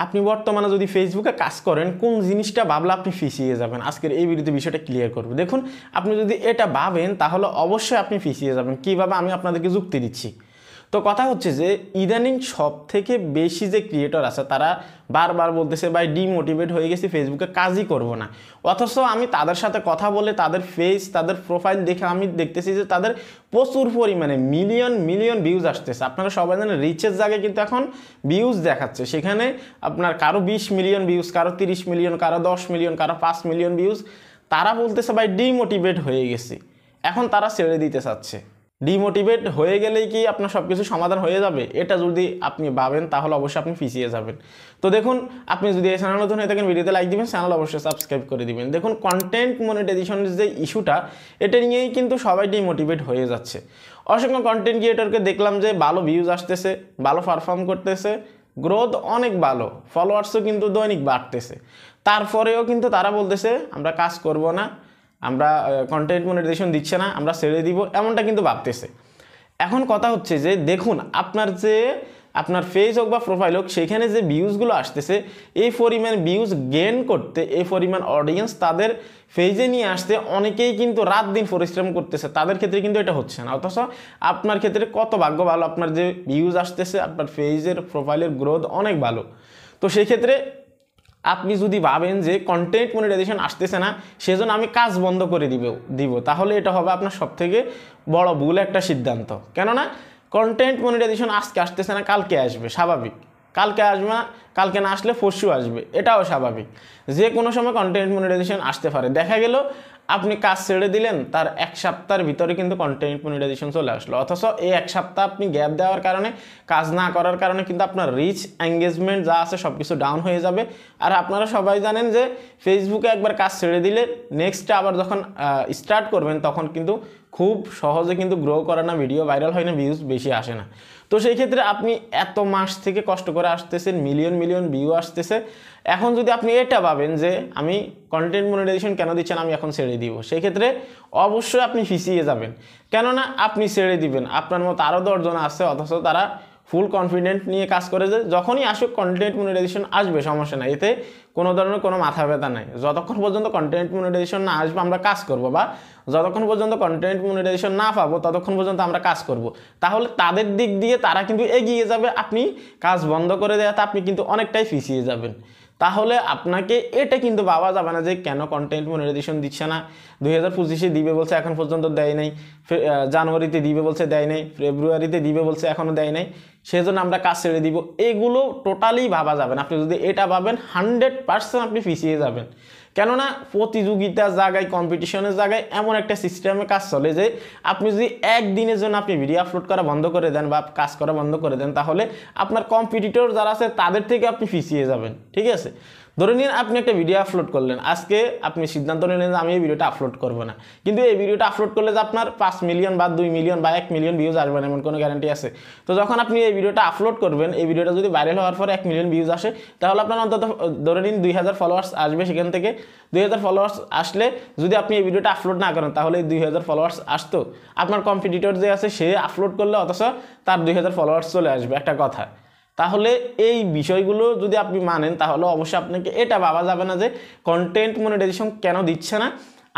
আপনি বর্তমানে যদি ফেসবুকে কাজ করেন কোন জিনিসটা ভাবলে আপনি ফিসিয়ে যাবেন, আজকের এই ভিডিওতে বিষয়টা ক্লিয়ার করব। দেখুন, আপনি যদি এটা ভাবেন তাহলে অবশ্যই আপনি ফিসিয়ে যাবেন। কীভাবে, আমি আপনাদেরকে যুক্তি দিচ্ছি। তো কথা হচ্ছে যে ইদানিং সব থেকে বেশি যে ক্রিয়েটর আছে তারা বারবার বলতেছে ভাই ডিমোটিভেট হয়ে গেছি, ফেসবুকে কাজই করব না। অথচ আমি তাদের সাথে কথা বলে তাদের ফেস, তাদের প্রোফাইল দেখে আমি দেখতেছি যে তাদের প্রচুর পরিমাণে মিলিয়ন মিলিয়ন ভিউজ আসতেছে। আপনারা সবাই জানেন রিচের জায়গায় কিন্তু এখন ভিউজ দেখাচ্ছে, সেখানে আপনার কারো 20 মিলিয়ন ভিউজ, কারো 30 মিলিয়ন, কারো 10 মিলিয়ন, কারো 5 মিলিয়ন ভিউজ। তারা বলতেছে ভাই ডিমোটিভেট হয়ে গেছি, এখন তারা ছেড়ে দিতে চাচ্ছে। ডিমোটিভেট হয়ে গেলেই কি আপনার সব কিছু সমাধান হয়ে যাবে? এটা যদি আপনি ভাবেন তাহলে অবশ্যই আপনি পিছিয়ে যাবেন। তো দেখুন, আপনি যদি এই চ্যানেল নতুন হয়ে থাকেন ভিডিওতে লাইক দিবেন, চ্যানেল অবশ্যই সাবস্ক্রাইব করে দিবেন। দেখুন, কন্টেন্ট মনিটাইজেশনের যে ইস্যুটা, এটা নিয়েই কিন্তু সবাই ডিমোটিভেট হয়ে যাচ্ছে। অসংখ্য কন্টেন্ট ক্রিয়েটরকে দেখলাম যে ভালো ভিউজ আসতেছে, ভালো পারফর্ম করতেছে, গ্রোথ অনেক ভালো, ফলোয়ার্সও কিন্তু দৈনিক বাড়তেছে। তারপরেও কিন্তু তারা বলতেছে আমরা কাজ করব না, আমরা কন্টেন্ট মনিটাইজেশন দিচ্ছে না, আমরা ছেড়ে দিব, এমনটা কিন্তু ভাবতেছে। এখন কথা হচ্ছে যে দেখুন, আপনার ফেস হোক বা প্রোফাইল হোক, সেখানে যে ভিউজগুলো আসতেছে, এই পরিমাণ ভিউজ গেইন করতে, এই পরিমাণ অডিয়েন্স তাদের ফেজে নিয়ে আসতে অনেকেই কিন্তু রাত দিন পরিশ্রম করতেছে, তাদের ক্ষেত্রে কিন্তু এটা হচ্ছে না। অথচ আপনার ক্ষেত্রে কত ভাগ্য ভালো, আপনার যে ভিউজ আসতেছে, আপনার ফেজের প্রোফাইলের গ্রোথ অনেক ভালো। তো সেই ক্ষেত্রে আপনি যদি ভাবেন যে কন্টেন্ট মনিটাইজেশন আসতেছে না, সেজন্য আমি কাজ বন্ধ করে দিব, তাহলে এটা হবে আপনার সবথেকে বড় ভুল একটা সিদ্ধান্ত। কেননা কন্টেন্ট মনিটাইজেশন আজকে আসতেছে না, কালকে আসবে, স্বাভাবিক। কালকে আসবে না, কালকে না আসলে পরশু আসবে, এটাও স্বাভাবিক। যে কোনো সময় কন্টেন্ট মনিটাইজেশন আসতে পারে। দেখা গেল আপনি কাজ ছেড়ে দিলেন, তার এক সপ্তাহের ভিতরে কিন্তু কন্টেন্ট মনিটাইজেশন চলে আসলো। অথচ এই এক সপ্তাহ আপনি গ্যাপ দেওয়ার কারণে, কাজ না করার কারণে কিন্তু আপনার রিচ, এঙ্গেজমেন্ট যা আছে সব কিছু ডাউন হয়ে যাবে। আর আপনারা সবাই জানেন যে ফেসবুকে একবার কাজ ছেড়ে দিলে নেক্সটে আবার যখন স্টার্ট করবেন তখন কিন্তু খুব সহজে কিন্তু গ্রো করে না, ভিডিও ভাইরাল হয় না, ভিউজ বেশি আসে না। তো সেই ক্ষেত্রে আপনি এত মাস থেকে কষ্ট করে আসতেছেন, মিলিয়ন মিলিয়ন ভিউ আসতেছে, এখন যদি আপনি এটা ভাবেন যে আমি কন্টেন্ট মনিটাইজেশন কেন দিচ্ছেন, আমি এখন ছেড়ে দিব, সেই ক্ষেত্রে অবশ্যই আপনি পিছিয়ে যাবেন। কেননা আপনি ছেড়ে দিবেন, আপনার মতো আরও 10 জন আছে, অথচ তারা ফুল কনফিডেন্ট নিয়ে কাজ করে যে যখনই আসুক কন্টেন্ট মনিটাইজেশন আসবে, সমস্যা নাই, এতে কোনো ধরনের কোনো মাথা ব্যথা নাই। যতক্ষণ পর্যন্ত কন্টেন্ট মনিটাইজেশন না আসবে আমরা কাজ করব, বা যতক্ষণ পর্যন্ত কন্টেন্ট মনিটাইজেশন না পাবো ততক্ষণ পর্যন্ত আমরা কাজ করব। তাহলে তাদের দিক দিয়ে তারা কিন্তু এগিয়ে যাবে, আপনি কাজ বন্ধ করে দেওয়াতে আপনি কিন্তু অনেকটাই পিছিয়ে যাবেন। তাহলে আপনাকে এটা কিন্তু ভাবা যাবে না যে কেন কন্টেন্ট মনিটাইজেশন দিচ্ছে না, 2025-এ দিবে বলছে এখন পর্যন্ত দেয় নাই, জানুয়ারিতে দিবে বলছে দেয় নাই, ফেব্রুয়ারিতে দিবে বলছে এখনও দেয় নাই, সেজন্য আমরা কাজ ছেড়ে দিব। এগুলো টোটালি ভাবা যাবে না। আপনি যদি এটা ভাবেন 100% আপনি পিছিয়ে যাবেন। কেননা প্রতিযোগিতার জায়গায়, কম্পিটিশনের জায়গায় এমন একটা সিস্টেমে কাজ চলে যে আপনি যদি একদিনের জন্য আপনি ভিডিও আপলোড করা বন্ধ করে দেন বা কাজ করা বন্ধ করে দেন, তাহলে আপনার কম্পিটিটর যারা আছে তাদের থেকে আপনি পিছিয়ে যাবেন। ঠিক আছে, ধরে নিন আপনি একটা ভিডিও আপলোড করলেন, আজকে আপনি সিদ্ধান্ত নিলেন যে আমি এই ভিডিওটা আপলোড করবো না, কিন্তু এই ভিডিওটা আপলোড করলে যে আপনার 5 মিলিয়ন বা 2 মিলিয়ন বা 1 মিলিয়ন ভিউজ আসবে না এমন কোনো গ্যারান্টি আছে? তো যখন আপনি এই ভিডিওটা আপলোড করবেন, এই ভিডিওটা যদি ভাইরাল হওয়ার পর 1 মিলিয়ন ভিউজ আসে, তাহলে আপনার অন্তত ধরে নিন 2000 ফলোয়ার্স আসবে। সেখান থেকে 2000 ফলোয়ার্স আসলে যদি আপনি এই ভিডিওটা আপলোড না করেন, তাহলে 2000 ফলোয়ার্স আসতো। আপনার কম্পিটিটর যে আছে সে আপলোড করলে অথচ তার 2000 ফলোয়ার্স চলে আসবে, একটা কথা। তাহলে এই বিষয়গুলো যদি আপনি মানেন, তাহলে অবশ্যই আপনাকে এটা ভাবা যাবে না যে কন্টেন্ট মনিটাইজেশন কেন দিচ্ছে না,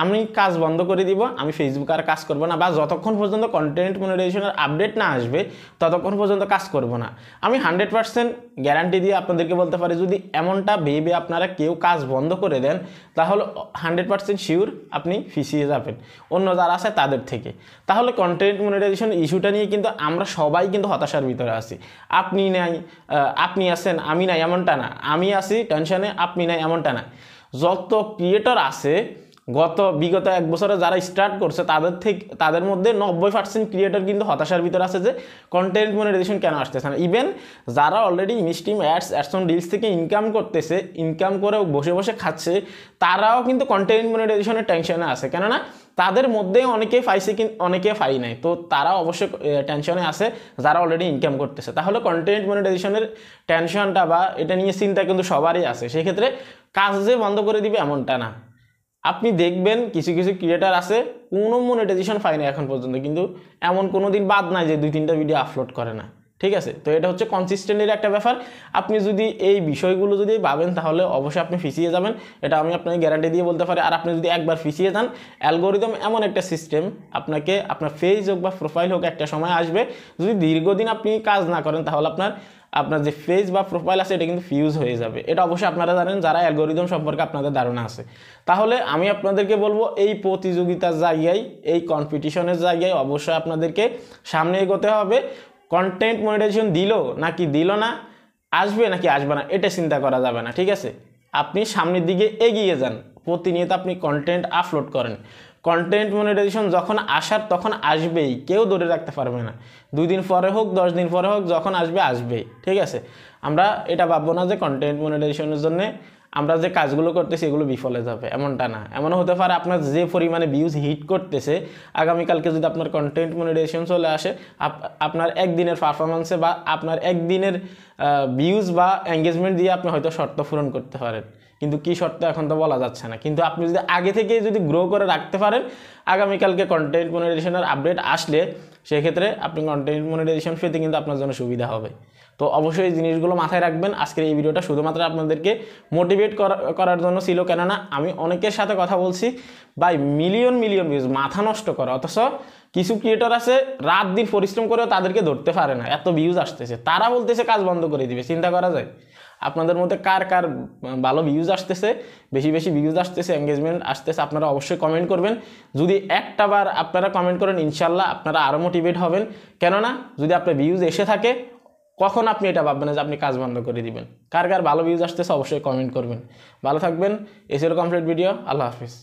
আমি কাজ বন্ধ করে দিব, আমি ফেসবুকে আর কাজ করব না, বা যতক্ষণ পর্যন্ত কন্টেন্ট মনিটাইজেশনের আপডেট না আসবে ততক্ষণ পর্যন্ত কাজ করব না। আমি 100% গ্যারান্টি দিয়ে আপনাদেরকে বলতে পারি, যদি এমনটা ভেবে আপনারা কেউ কাজ বন্ধ করে দেন, তাহলে 100% শিওর আপনি পিছিয়ে যাবেন অন্য যারা আছে তাদের থেকে। তাহলে কন্টেন্ট মনিটাইজেশন ইস্যুটা নিয়ে কিন্তু আমরা সবাই কিন্তু হতাশার ভিতরে আছি। আপনি নাই, আপনি আছেন, আমি নাই এমনটা না, আমি আছি টেনশনে, আপনি নাই এমনটা না। যত ক্রিয়েটর আছে বিগত 1 বছরে যারা স্টার্ট করছে, তাদের মধ্যে 90% ক্রিয়েটর কিন্তু হতাশার ভিতরে আছে যে কন্টেন্ট মনিটাইজেশন কেন আসতেছে না। ইভেন যারা already instream ads on reels থেকে ইনকাম করতেছে, ইনকাম করে বসে বসে খাচ্ছে, তারাও কিন্তু কন্টেন্ট মনিটাইজেশনের টেনশনে আছে। কেননা তাদের মধ্যে অনেকে পাইছে, কিন্তু অনেকে পাই নাই, তো তারা অবশ্যই টেনশনে আছে যারা অলরেডি ইনকাম করতেছে। তাহলে কন্টেন্ট মনিটাইজেশনের টেনশনটা বা এটা নিয়ে চিন্তা কিন্তু সবারই আছে। সেক্ষেত্রে কাজ যে বন্ধ করে দিবে এমনটা না। আপনি দেখবেন কিছু কিছু ক্রিয়েটার আছে কোনো মনিটাইজেশন পায় না এখন পর্যন্ত, কিন্তু এমন কোনো দিন বাদ নাই যে 2-3টা ভিডিও আপলোড করে না। ঠিক আছে। তো এটা হচ্ছে কনসিস্টেন্টের একটা ব্যাপার। আপনি যদি এই বিষয়গুলো যদি ভাবেন তাহলে অবশ্যই আপনি ফিসিয়ে যাবেন, এটা আমি আপনাকে গ্যারান্টি দিয়ে বলতে পারি। আর আপনি যদি একবার ফিসিয়ে যান, অ্যালগোরিদম এমন একটা সিস্টেম, আপনাকে আপনার পেজ হোক বা প্রোফাইল হোক একটা সময় আসবে, যদি দীর্ঘদিন আপনি কাজ না করেন তাহলে আপনার যে পেজ বা প্রোফাইল আছে এটা কিন্তু ফিউজ হয়ে যাবে। এটা অবশ্যই আপনারা জানেন যারা অ্যালগোরিদম সম্পর্কে আপনাদের ধারণা আছে। তাহলে আমি আপনাদেরকে বলবো এই প্রতিযোগিতার জায়গায়, এই কম্পিটিশনের জায়গায় অবশ্যই আপনাদেরকে সামনে এগোতে হবে। কন্টেন্ট মনিটাইজেশন দিল নাকি দিল না, আসবে নাকি আসবে না, এটা চিন্তা করা যাবে না। ঠিক আছে, আপনি সামনের দিকে এগিয়ে যান, প্রতিনিয়ত আপনি কন্টেন্ট আপলোড করেন। কন্টেন্ট মনিটাইজেশন যখন আসার তখন আসবেই, কেউ ধরে রাখতে পারবে না। 2 দিন পরে হোক 10 দিন পরে হোক, যখন আসবে আসবেই। ঠিক আছে, আমরা এটা ভাববো না যে কন্টেন্ট মনিটাইজেশনের জন্য আমরা যে কাজগুলো করতেছি এগুলো বিফলে যাবে, এমনটা না। এমনও হতে পারে আপনার যে পরিমাণে ভিউজ হিট করতেছে, আগামীকালকে যদি আপনার কন্টেন্ট মনিটাইজেশন চলে আসে, আপনার একদিনের পারফরমেন্সে বা আপনার একদিনের ভিউজ বা এঙ্গেজমেন্ট দিয়ে আপনি হয়তো শর্ত পূরণ করতে পারেন, কিন্তু কি শর্ত এখন তো বলা যাচ্ছে না। কিন্তু আপনি যদি আগে থেকে যদি গ্রো করে রাখতে পারেন, আগামীকালকে কন্টেন্ট মনিটাইজেশনের আপডেট আসলে সেক্ষেত্রে আপনি কন্টেন্ট মনিটাইজেশন পেতে কিন্তু আপনার জন্য সুবিধা হবে। তো অবশ্যই এই জিনিসগুলো মাথায় রাখবেন। আজকের এই ভিডিওটা শুধুমাত্র আপনাদেরকে মোটিভেট করার জন্য ছিল, কেননা আমি অনেকের সাথে কথা বলছি ভাই, মিলিয়ন মিলিয়ন ভিউজ, মাথা নষ্ট করা, অথচ কিছু ক্রিয়েটর আছে রাত দিন পরিশ্রম করেও তাদেরকে ধরতে পারে না, এত ভিউজ আসতেছে, তারা বলতেছে কাজ বন্ধ করে দিবে। চিন্তা করা যায় আপনাদের মধ্যে কার কার ভালো ভিউজ আসতেছে, বেশি বেশি ভিউজ আসতেছে, এঙ্গেজমেন্ট আসতেছে, আপনারা অবশ্যই কমেন্ট করবেন। যদি একটা বার আপনারা কমেন্ট করেন, ইনশাল্লাহ আপনারা আরও মোটিভেট হবেন। কেননা যদি আপনার ভিউজ এসে থাকে, কখন আপনি এটা ভাববেন না যে আপনি কাজ বন্ধ করে দিবেন। কার কার ভালো ভিউজ আসতেছে অবশ্যই কমেন্ট করবেন। ভালো থাকবেন। এসির কমপ্লিট ভিডিও। আল্লাহ হাফিজ।